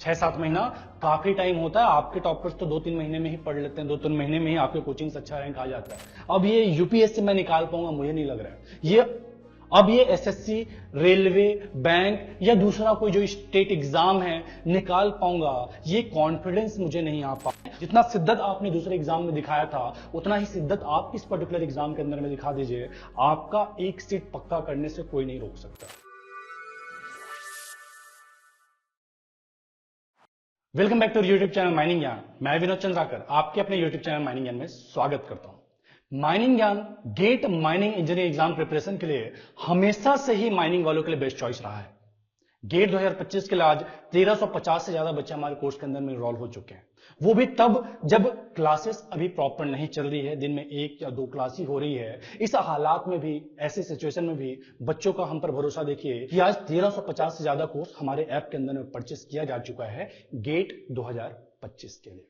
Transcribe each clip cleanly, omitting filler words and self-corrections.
6-7 महीना काफी टाइम होता है। आपके टॉपर्स तो 2-3 महीने में ही पढ़ लेते हैं, 2-3 महीने में ही आपके कोचिंग से अच्छा रैंक आ जाता है। अब ये यूपीएससी मैं निकाल पाऊंगा मुझे नहीं लग रहा है। अब ये एसएससी, रेलवे, बैंक या दूसरा कोई जो स्टेट एग्जाम है निकाल पाऊंगा, ये कॉन्फिडेंस मुझे नहीं आ पा। जितना शिद्दत आपने दूसरे एग्जाम में दिखाया था उतना ही शिद्दत आप इस पर्टिकुलर एग्जाम के अंदर में दिखा दीजिए। आपका एक सीट पक्का करने से कोई नहीं रोक सकता। Welcome back to YouTube channel mining Gyan. मैं विनोद चंद्राकर आपके अपने यूट्यूब चैनल माइनिंग ज्ञान में स्वागत करता हूं। Mining Gyan GATE mining engineering exam preparation के लिए हमेशा से ही माइनिंग वालों के लिए बेस्ट चॉइस रहा है। गेट 2025 के लिए आज 1350 से ज्यादा बच्चे हमारे कोर्स के अंदर में इनरोल हो चुके हैं। वो भी तब जब क्लासेस अभी प्रॉपर नहीं चल रही है, दिन में 1 या 2 क्लास ही हो रही है। इस हालात में भी, ऐसे सिचुएशन में भी बच्चों का हम पर भरोसा देखिए कि आज 1350 से ज्यादा कोर्स हमारे ऐप के अंदर में परचेस किया जा चुका है गेट 2025 के लिए।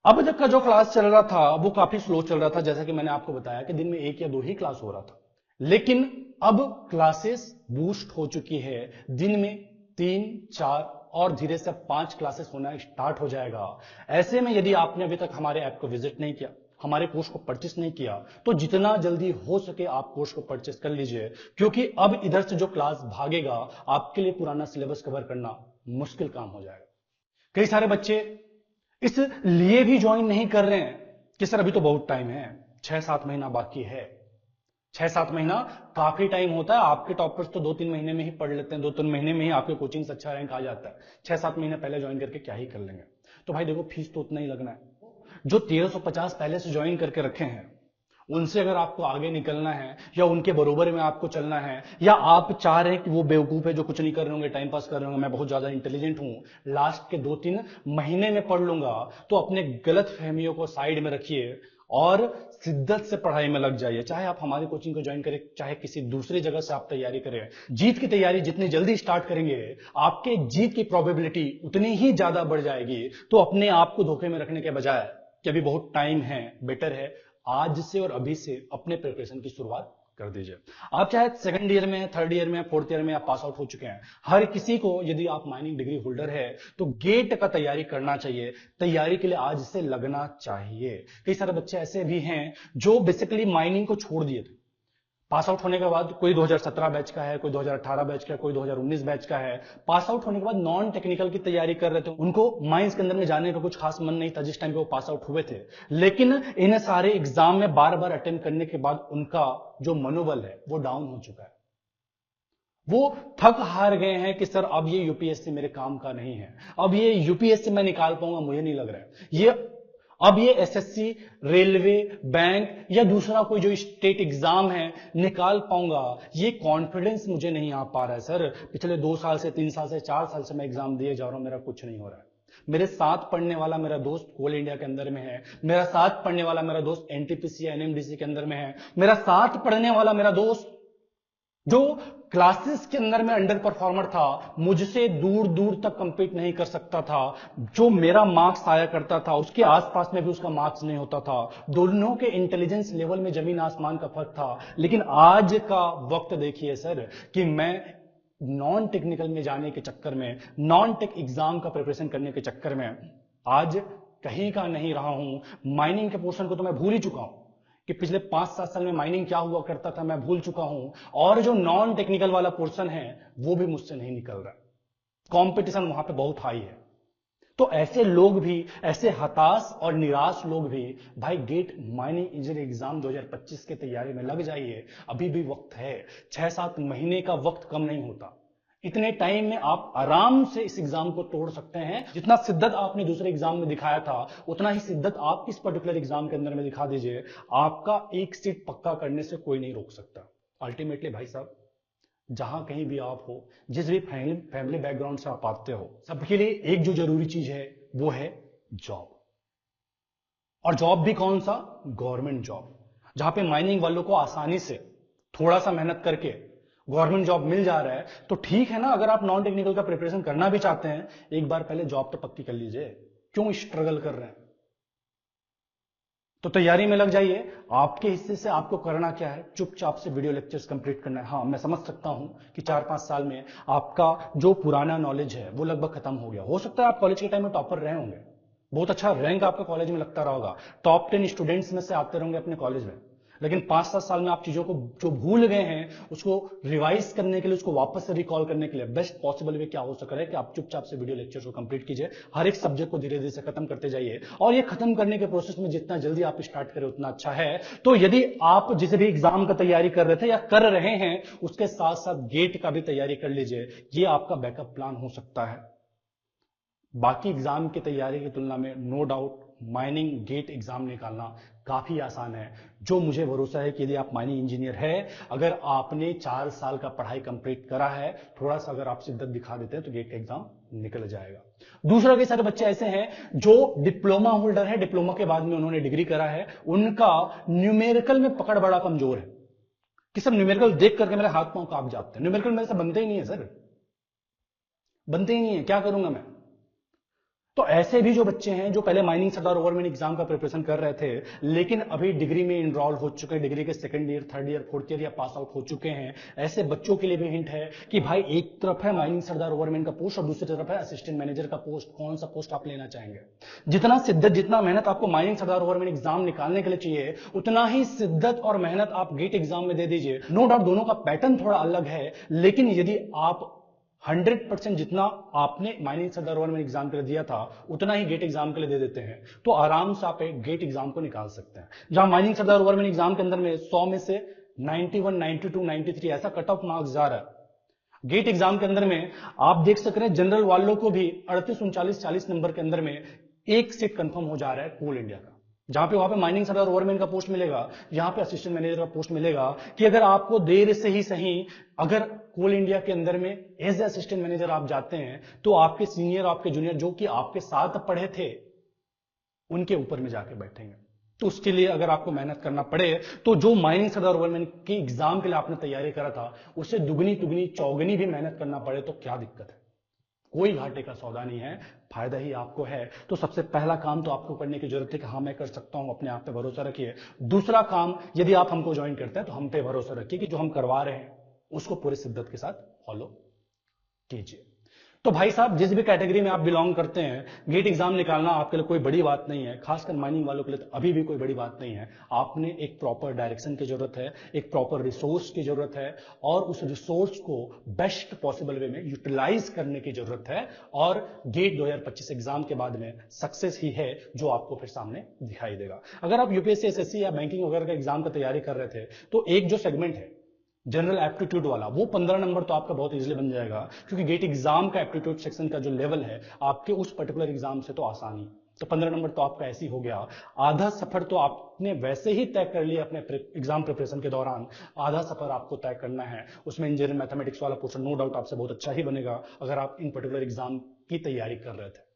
अब तक का जो क्लास चल रहा था वो काफी स्लो चल रहा था, जैसा कि मैंने आपको बताया कि दिन में 1 या 2 ही क्लास हो रहा था। लेकिन अब क्लासेस बूस्ट हो चुकी है, दिन में 3, 4 और धीरे से 5 क्लासेस होना स्टार्ट हो जाएगा। ऐसे में यदि आपने अभी तक हमारे ऐप को विजिट नहीं किया, हमारे कोर्स को परचेस नहीं किया, तो जितना जल्दी हो सके आप कोर्स को परचेस कर लीजिए, क्योंकि अब इधर से जो क्लास भागेगा आपके लिए पुराना सिलेबस कवर करना मुश्किल काम हो जाएगा। कई सारे बच्चे इसलिए भी ज्वाइन नहीं कर रहे हैं कि सर अभी तो बहुत टाइम है, 6-7 महीना बाकी है। 6-7 महीना काफी टाइम होता है। आपके टॉपर्स तो 2-3 महीने में ही पढ़ लेते हैं, 2-3 महीने में ही आपके कोचिंग से अच्छा रैंक आ जाता है। 6-7 महीने पहले ज्वाइन करके क्या ही कर लेंगे। तो भाई देखो, फीस तो उतना ही लगना है। जो 1350 पहले से ज्वाइन करके रखे हैं उनसे अगर आपको आगे निकलना है या उनके बरोबर में आपको चलना है, या आप चाह रहे हैं कि वो बेवकूफ है जो कुछ नहीं कर रहे होंगे, टाइम पास कर रहे होंगे, मैं बहुत ज्यादा इंटेलिजेंट हूं, लास्ट के 2-3 महीने में पढ़ लूंगा, तो अपने गलत फहमियों को साइड में रखिए और शिद्दत से पढ़ाई में लग जाइए। चाहे आप हमारी कोचिंग को ज्वाइन करें, चाहे किसी दूसरी जगह से आप तैयारी करें, जीत की तैयारी जितनी जल्दी स्टार्ट करेंगे आपके जीत की प्रोबेबिलिटी उतनी ही ज्यादा बढ़ जाएगी। तो अपने आप को धोखे में रखने के बजाय कि अभी बहुत टाइम है, बेटर है आज से और अभी से अपने प्रिपरेशन की शुरुआत कर दीजिए। आप चाहे सेकंड ईयर में, थर्ड ईयर में, फोर्थ ईयर में आप पास आउट हो चुके हैं, हर किसी को यदि आप माइनिंग डिग्री होल्डर है तो गेट का तैयारी करना चाहिए। तैयारी के लिए आज से लगना चाहिए। कई सारे बच्चे ऐसे भी हैं जो बेसिकली माइनिंग को छोड़ दिए थे। पास आउट होने के बाद कोई 2017 बैच का है, कोई 2018 बैच का है, कोई 2019 बैच का है। पास आउट होने के बाद नॉन टेक्निकल की तैयारी कर रहे थे, उनको माइंस के अंदर में जाने का कुछ खास मन नहीं था जिस टाइम पे वो पास आउट हुए थे। लेकिन इन सारे एग्जाम में बार बार अटेम्प्ट करने के बाद उनका जो मनोबल है वो डाउन हो चुका है। वो थक हार गए हैं कि सर अब ये यूपीएससी मेरे काम का नहीं है, अब ये यूपीएससी मैं निकाल पाऊंगा मुझे नहीं लग रहा है। अब ये एसएससी, रेलवे, बैंक या दूसरा कोई जो स्टेट एग्जाम है निकाल पाऊंगा, ये कॉन्फिडेंस मुझे नहीं आ पा रहा है। सर पिछले 2 साल से, 3 साल से, 4 साल से मैं एग्जाम दिए जा रहा हूं, मेरा कुछ नहीं हो रहा है। मेरे साथ पढ़ने वाला मेरा दोस्त कोल इंडिया के अंदर में है, मेरा साथ पढ़ने वाला मेरा दोस्त एनटीपीसी या एनएमडीसी के अंदर में है, मेरा साथ पढ़ने वाला मेरा दोस्त जो क्लासेस के अंदर में अंडर परफॉर्मर था, मुझसे दूर दूर तक कंपीट नहीं कर सकता था। जो मेरा मार्क्स आया करता था उसके आसपास में भी उसका मार्क्स नहीं होता था। दोनों के इंटेलिजेंस लेवल में जमीन आसमान का फर्क था। लेकिन आज का वक्त देखिए सर कि मैं नॉन टेक्निकल में जाने के चक्कर में, नॉन टेक एग्जाम का प्रिपरेशन करने के चक्कर में आज कहीं का नहीं रहा हूं। माइनिंग के पोर्शन को तो मैं भूल ही चुका हूं कि पिछले 5-7 साल में माइनिंग क्या हुआ करता था, मैं भूल चुका हूं। और जो नॉन टेक्निकल वाला पोर्शन है वो भी मुझसे नहीं निकल रहा। कंपटीशन वहां पे बहुत हाई है। तो ऐसे लोग भी, ऐसे हताश और निराश लोग भी भाई गेट माइनिंग इंजीनियरिंग एग्जाम 2025 की तैयारी में लग जाइए। अभी भी वक्त है, 6-7 महीने का वक्त कम नहीं होता। इतने टाइम में आप आराम से इस एग्जाम को तोड़ सकते हैं। जितना शिद्दत आपने दूसरे एग्जाम में दिखाया था उतना ही शिद्दत आप इस पर्टिकुलर एग्जाम के अंदर में दिखा दीजिए। आपका एक सीट पक्का करने से कोई नहीं रोक सकता। अल्टीमेटली भाई साहब, जहां कहीं भी आप हो, जिस भी फैमिली बैकग्राउंड से आप आते हो, सबके लिए एक जो जरूरी चीज है वो है जॉब। और जॉब भी कौन सा? गवर्नमेंट जॉब, जहां पे माइनिंग वालों को आसानी से थोड़ा सा मेहनत करके गवर्नमेंट जॉब मिल जा रहा है। तो ठीक है ना, अगर आप नॉन टेक्निकल का प्रिपरेशन करना भी चाहते हैं, एक बार पहले जॉब तो पक्की कर लीजिए। क्यों स्ट्रगल कर रहे हैं? तो तैयारी में लग जाइए। आपके हिस्से से आपको करना क्या है, चुपचाप से वीडियो लेक्चर्स कंप्लीट करना है। हाँ, मैं समझ सकता हूं कि 4-5 साल में आपका जो पुराना नॉलेज है वो लगभग खत्म हो गया। हो सकता है आप कॉलेज के टाइम में टॉपर रहे होंगे, बहुत अच्छा रैंक आपका कॉलेज में लगता रहा होगा, टॉप 10 स्टूडेंट्स में से आते रहेंगे अपने कॉलेज में। लेकिन 5-7 साल में आप चीजों को जो भूल गए हैं उसको रिवाइज करने के लिए, उसको वापस से रिकॉल करने के लिए बेस्ट पॉसिबल वे क्या हो सकता है कि आप चुपचाप से वीडियो लेक्चर को कंप्लीट कीजिए। हर एक सब्जेक्ट को धीरे धीरे से खत्म करते जाइए, और ये खत्म करने के प्रोसेस में जितना जल्दी आप स्टार्ट करें उतना अच्छा है। तो यदि आप जिस भी एग्जाम का तैयारी कर रहे थे या कर रहे हैं, उसके साथ साथ गेट का भी तैयारी कर लीजिए। ये आपका बैकअप प्लान हो सकता है। बाकी एग्जाम की तैयारी की तुलना में no doubt mining GATE exam निकालना काफी आसान है। जो मुझे भरोसा है कि यदि आप माइनिंग इंजीनियर है, अगर आपने 4 साल का पढ़ाई कंप्लीट करा है, थोड़ा सा अगर आप शिद्दत दिखा देते हैं तो गेट का एग्जाम निकल जाएगा। दूसरा, कई सारे बच्चे ऐसे हैं जो डिप्लोमा होल्डर है, डिप्लोमा के बाद में उन्होंने डिग्री करा है, उनका न्यूमेरिकल में पकड़ बड़ा कमजोर है कि सब न्यूमेरिकल देख करके मेरे हाथ पांव कांप जाते हैं। न्यूमेरिकल मेरे से बनते ही नहीं है सर, बनते ही नहीं है, क्या करूंगा मैं। तो ऐसे भी जो बच्चे हैं जो पहले माइनिंग सरदार ओवरमैन एग्जाम का प्रिपरेशन कर रहे थे, लेकिन अभी डिग्री में इनरोल हो चुके हैं, डिग्री के second year, third year, fourth year या पास आउट हो चुके हैं, ऐसे बच्चों के लिए भी हिंट है कि भाई एक तरफ है माइनिंग सरदार ओवरमैन का पोस्ट और दूसरी तरफ है असिस्टेंट मैनेजर का पोस्ट। कौन सा पोस्ट आप लेना चाहेंगे? जितना शिद्दत, जितना मेहनत आपको माइनिंग सरदार ओवरमैन एग्जाम निकालने के लिए चाहिए, उतना ही शिद्दत और मेहनत आप गेट एग्जाम में दे दीजिए। नो डाउट दोनों का पैटर्न थोड़ा अलग है, लेकिन यदि आप 100% जितना आपने माइनिंग सरदार ओवरमैन एग्जाम के लिए दिया था उतना ही गेट एग्जाम के लिए दे देते हैं, तो आराम से आप एक गेट एग्जाम को निकाल सकते हैं। जहां माइनिंग सरदार ओवरमैन एग्जाम के अंदर में 100 में से 91, 92, 93 ऐसा कट ऑफ मार्क्स जा रहा है, गेट एग्जाम के अंदर में आप देख सक रहे हैं जनरल वालों को भी 38, 39, 40 नंबर के अंदर में एक सीट कंफर्म हो जा रहा है कोल इंडिया का, जहां पे वहां पे माइनिंग सरदार ओवरमैन का पोस्ट मिलेगा, यहां पे असिस्टेंट मैनेजर का पोस्ट मिलेगा। कि अगर आपको देर से ही सही, अगर कोल इंडिया के अंदर में एज ए असिस्टेंट मैनेजर आप जाते हैं, तो आपके सीनियर, आपके जूनियर जो कि आपके साथ पढ़े थे, उनके ऊपर में जाके बैठेंगे। तो उसके लिए अगर आपको मेहनत करना पड़े, तो जो माइनिंग सरदार ओवरमैन के एग्जाम के लिए आपने तैयारी करा था, उससे दुगनी तुगनी चौगनी भी मेहनत करना पड़े तो क्या दिक्कत है? कोई घाटे का सौदा नहीं है, फायदा ही आपको है। तो सबसे पहला काम तो आपको करने की जरूरत है कि हाँ मैं कर सकता हूं, अपने आप पे भरोसा रखिए। दूसरा काम, यदि आप हमको ज्वाइन करते हैं तो हम पे भरोसा रखिए कि जो हम करवा रहे हैं उसको पूरी शिद्दत के साथ फॉलो कीजिए। तो भाई साहब, जिस भी कैटेगरी में आप बिलोंग करते हैं, गेट एग्जाम निकालना आपके लिए कोई बड़ी बात नहीं है, खासकर माइनिंग वालों के लिए तो अभी भी कोई बड़ी बात नहीं है। आपने एक प्रॉपर डायरेक्शन की जरूरत है, एक प्रॉपर रिसोर्स की जरूरत है, और उस रिसोर्स को बेस्ट पॉसिबल वे में यूटिलाइज करने की जरूरत है। और गेट 2025 एग्जाम के बाद में सक्सेस ही है जो आपको फिर सामने दिखाई देगा। अगर आप यूपीएससी, एसएससी या बैंकिंग वगैरह का एग्जाम का तैयारी कर रहे थे, तो एक जो सेगमेंट है जनरल एप्टीट्यूड वाला, वो 15 नंबर तो आपका बहुत इजीली बन जाएगा, क्योंकि गेट एग्जाम का एप्टीट्यूड सेक्शन का जो लेवल है आपके उस पर्टिकुलर एग्जाम से तो आसानी, तो 15 नंबर तो आपका ऐसे ही हो गया। आधा सफर तो आपने वैसे ही तय कर लिया अपने एग्जाम प्रिपरेशन के दौरान, आधा सफर आपको तय करना है। उसमें इंजीनियरिंग मैथमेटिक्स वाला पोर्शन नो डाउट आपसे बहुत अच्छा ही बनेगा अगर आप इन पर्टिकुलर एग्जाम की तैयारी कर रहे थे।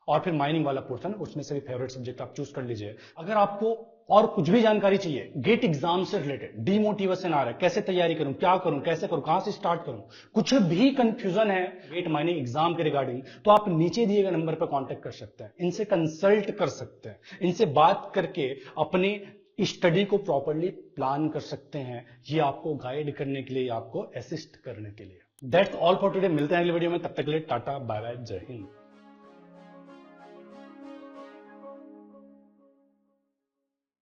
और फिर माइनिंग वाला पोर्शन, उसमें से भी फेवरेट सब्जेक्ट आप चूज कर लीजिए। अगर आपको और कुछ भी जानकारी चाहिए गेट एग्जाम से रिलेटेड, डीमोटिवेशन आ रहा है, कैसे तैयारी करूं, क्या करूं, कैसे करूं, कहां से स्टार्ट करूं, कुछ भी कंफ्यूजन है गेट माइनिंग एग्जाम के रिगार्डिंग, तो आप नीचे दिए गए नंबर पर कांटेक्ट कर सकते हैं, इनसे कंसल्ट कर सकते हैं, इनसे बात करके अपनी स्टडी को प्रॉपरली प्लान कर सकते हैं। ये आपको गाइड करने के लिए, आपको असिस्ट करने के लिए। That's all for today. मिलते हैं अगले वीडियो में, तब तक के लिए टाटा बाय बाय, जय हिंद।